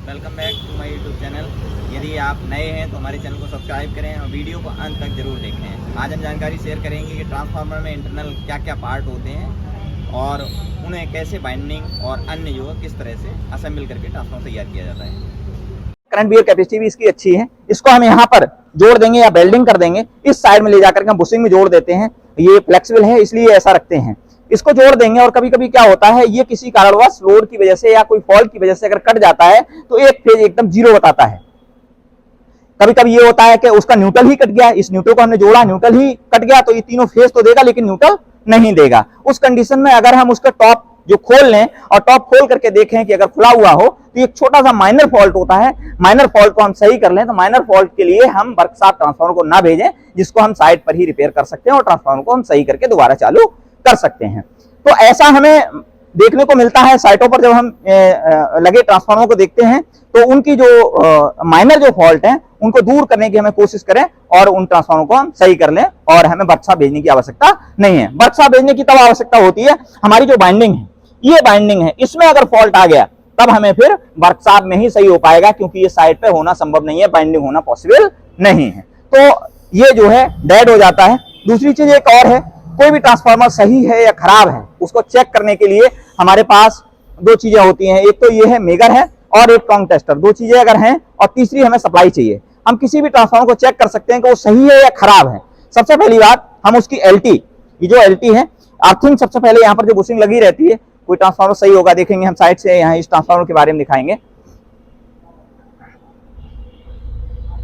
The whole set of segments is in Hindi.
Welcome back to my YouTube channel. यदि आप नए हैं तो हमारे चैनल को सब्सक्राइब करें और वीडियो को अंत तक जरूर देखें। आज हम जानकारी शेयर करेंगे कि ट्रांसफार्मर में इंटरनल क्या क्या पार्ट होते हैं और उन्हें कैसे बाइंडिंग और अन्य जो किस तरह से असेंबल करके ट्रांसफार्मर तैयार किया जाता है। करंट बियर कैपेसिटी भी इसकी अच्छी है। इसको हम यहाँ पर जोड़ देंगे या वेल्डिंग कर देंगे, इस साइड में ले जाकर हम बुशिंग में जोड़ देते हैं। ये फ्लेक्सिबल है इसलिए ऐसा रखते हैं। इसको जोड़ देंगे और कभी कभी क्या होता है, ये किसी कारणवश लोड की वजह से या कोई फॉल्ट की वजह से अगर कट जाता है तो एक फेज एकदम जीरो बताता है। कभी कभी ये होता है कि उसका न्यूट्रल ही कट गया, इस न्यूट्रल को हमने जोड़ा, न्यूट्रल ही कट गया तो ये तीनों फेज तो देगा लेकिन न्यूट्रल नहीं देगा। उस कंडीशन में अगर हम उसका टॉप जो खोल लें और टॉप खोल करके देखें कि अगर खुला हुआ हो तो एक छोटा सा माइनर फॉल्ट होता है। माइनर फॉल्ट को हम सही कर लें तो माइनर फॉल्ट के लिए हम वर्कशॉप ट्रांसफार्मर को ना भेजें, जिसको हम साइड पर ही रिपेयर कर सकते हैं और ट्रांसफार्मर को हम सही करके दोबारा चालू कर सकते हैं। तो ऐसा हमें देखने को मिलता है साइटों पर। जब हम लगे ट्रांसफार्मर को देखते हैं तो उनकी जो माइनर जो फॉल्ट है उनको दूर करने की हमें कोशिश करें और उन ट्रांसफार्मर को हम सही कर लें और हमें वर्कशॉप भेजने की आवश्यकता नहीं है। वर्कशॉप भेजने की तब आवश्यकता होती है हमारी जो बाइंडिंग है, ये बाइंडिंग है, इसमें अगर फॉल्ट आ गया तब हमें फिर वर्कशॉप में ही सही हो पाएगा, क्योंकि ये साइड पे होना संभव नहीं है, बाइंडिंग होना पॉसिबल नहीं है। तो ये जो है डेड हो जाता है। दूसरी चीज एक और है, कोई भी ट्रांसफार्मर सही है या खराब है उसको चेक करने के लिए हमारे पास दो चीजें होती हैं। एक तो ये है मेगर है और एक टोंग टेस्टर। दो चीजें अगर हैं और तीसरी हमें सप्लाई चाहिए। हम किसी भी ट्रांसफार्मर को चेक कर सकते हैं कि वो सही है या खराब है। सबसे पहली बात, हम उसकी एलटी, ये जो एलटी है, अर्थिंग सबसे पहले यहाँ पर जो बुशिंग लगी रहती है, कोई ट्रांसफार्मर सही होगा देखेंगे हम साइड से। यहाँ इस ट्रांसफार्मर के बारे में दिखाएंगे।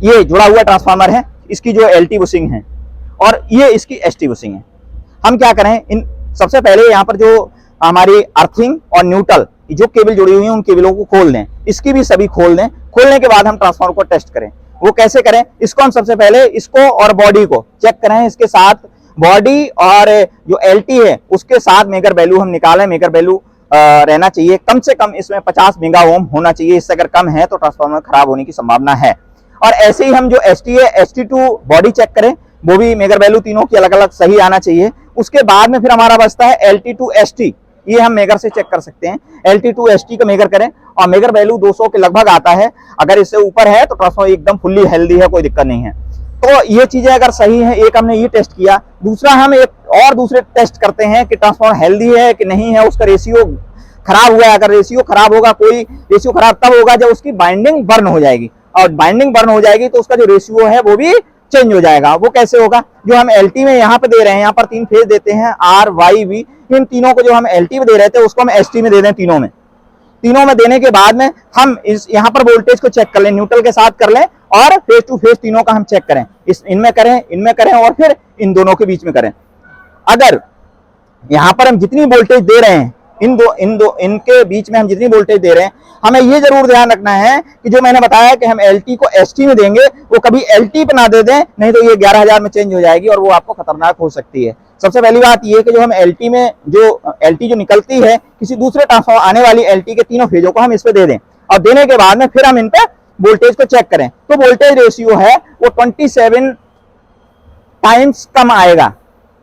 ये जुड़ा हुआ ट्रांसफार्मर है, इसकी जो एलटी बुशिंग है और ये इसकी एसटी बुशिंग है। हम क्या करें, इन सबसे पहले यहाँ पर जो हमारी अर्थिंग और न्यूट्रल जो केबल जुड़ी हुई है उन केबलों को खोल दें, इसकी भी सभी खोल दें। खोलने के बाद हम ट्रांसफार्मर को टेस्ट करें। वो कैसे करें, इसको हम सबसे पहले इसको और बॉडी को चेक करें। इसके साथ बॉडी और जो एलटी है उसके साथ मेगर वैल्यू हम निकालें। मेगर वैल्यू रहना चाहिए कम से कम इसमें 50 मेगा ओम होना चाहिए। इससे अगर कम है तो ट्रांसफार्मर खराब होने की संभावना है। और ऐसे ही हम जो एसटी है, ST2 बॉडी चेक करें, वो भी मेगर वैल्यू तीनों की अलग अलग सही आना चाहिए। उसके बाद में फिर हमारा बचता है LT2 ST। ये हम मेगर से चेक कर सकते हैं। LT2 ST का मेगर करें और मेगर वैल्यू 200 के लगभग आता है। अगर इससे ऊपर है तो ट्रांसफार्मर एकदम फुल्ली हेल्दी है, कोई दिक्कत नहीं है। तो ये चीजें अगर सही है, एक हमने ये टेस्ट किया। दूसरा हम एक और दूसरे टेस्ट करते हैं कि ट्रांसफार्मर हेल्दी है कि नहीं है, उसका रेशियो खराब हुआ है। अगर रेशियो खराब होगा, कोई रेशियो खराब तब होगा जब उसकी बाइंडिंग बर्न हो जाएगी, और बाइंडिंग बर्न हो जाएगी तो उसका जो रेशियो है वो भी चेंज हो जाएगा। वो कैसे होगा, जो हम एलटी में यहाँ पे दे रहे हैं, यहाँ पर 3 फेज देते हैं R, Y, V। इन तीनों को जो हम एलटी में दे रहे थे उसको हम एसटी में दे दें। तीनों में देने के बाद में हम इस यहाँ पर वोल्टेज को चेक कर लें, न्यूट्रल के साथ कर लें और फेज टू फेज तीनों का हम चेक करें। इनमें करें और फिर इन दोनों के बीच में करें। अगर यहाँ पर हम जितनी वोल्टेज दे रहे हैं, इनके बीच में हम जितनी वोल्टेज दे रहे हैं, हमें ये जरूर ध्यान रखना है कि जो मैंने बताया कि हम एलटी को एसटी में देंगे, वो कभी एलटी पे ना दे दें, नहीं तो ये 11,000 में चेंज हो जाएगी और वो आपको खतरनाक हो सकती है। सबसे पहली बात ये कि जो हम एलटी में एलटी जो निकलती है, किसी दूसरे ट्रांसफार्मर आने वाली एलटी के तीनों फेजों को हम इस पे दे दें और देने के बाद में फिर हम इन पे वोल्टेज को चेक करें तो वोल्टेज रेशियो है वो 27 टाइम्स कम आएगा।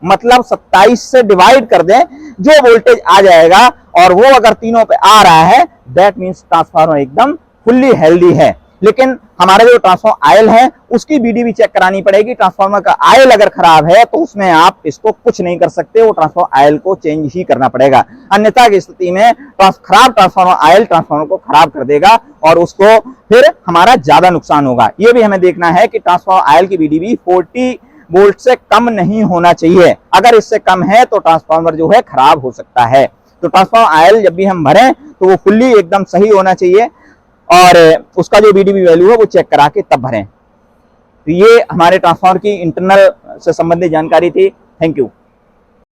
मतलब 27 से डिवाइड कर दें, जो वोल्टेज आ जाएगा और वो अगर तीनों पे आ रहा है, दैट मींस ट्रांसफार्मर एकदम फुल्ली हेल्दी है। लेकिन हमारे जो ट्रांसफार्मर आयल है उसकी बीडी भी चेक करानी पड़ेगी। ट्रांसफार्मर का आयल अगर खराब है तो उसमें आप इसको कुछ नहीं कर सकते, वो ट्रांसफार्मर आयल को चेंज ही करना पड़ेगा। अन्यथा की स्थिति में खराब ट्रांसफार्मर आयल ट्रांसफार्मर को खराब कर देगा और उसको फिर हमारा ज्यादा नुकसान होगा। ये भी हमें देखना है कि ट्रांसफार्मर आयल की बीडी भी 40 वोल्ट से कम नहीं होना चाहिए। अगर इससे कम है तो ट्रांसफार्मर जो है खराब हो सकता है। तो ट्रांसफार्मर आयल जब भी हम भरें तो वो फुल्ली एकदम सही होना चाहिए और उसका जो बीडीबी वैल्यू है वो चेक करा के तब भरें। तो ये हमारे ट्रांसफार्मर की इंटरनल से संबंधित जानकारी थी। Thank you.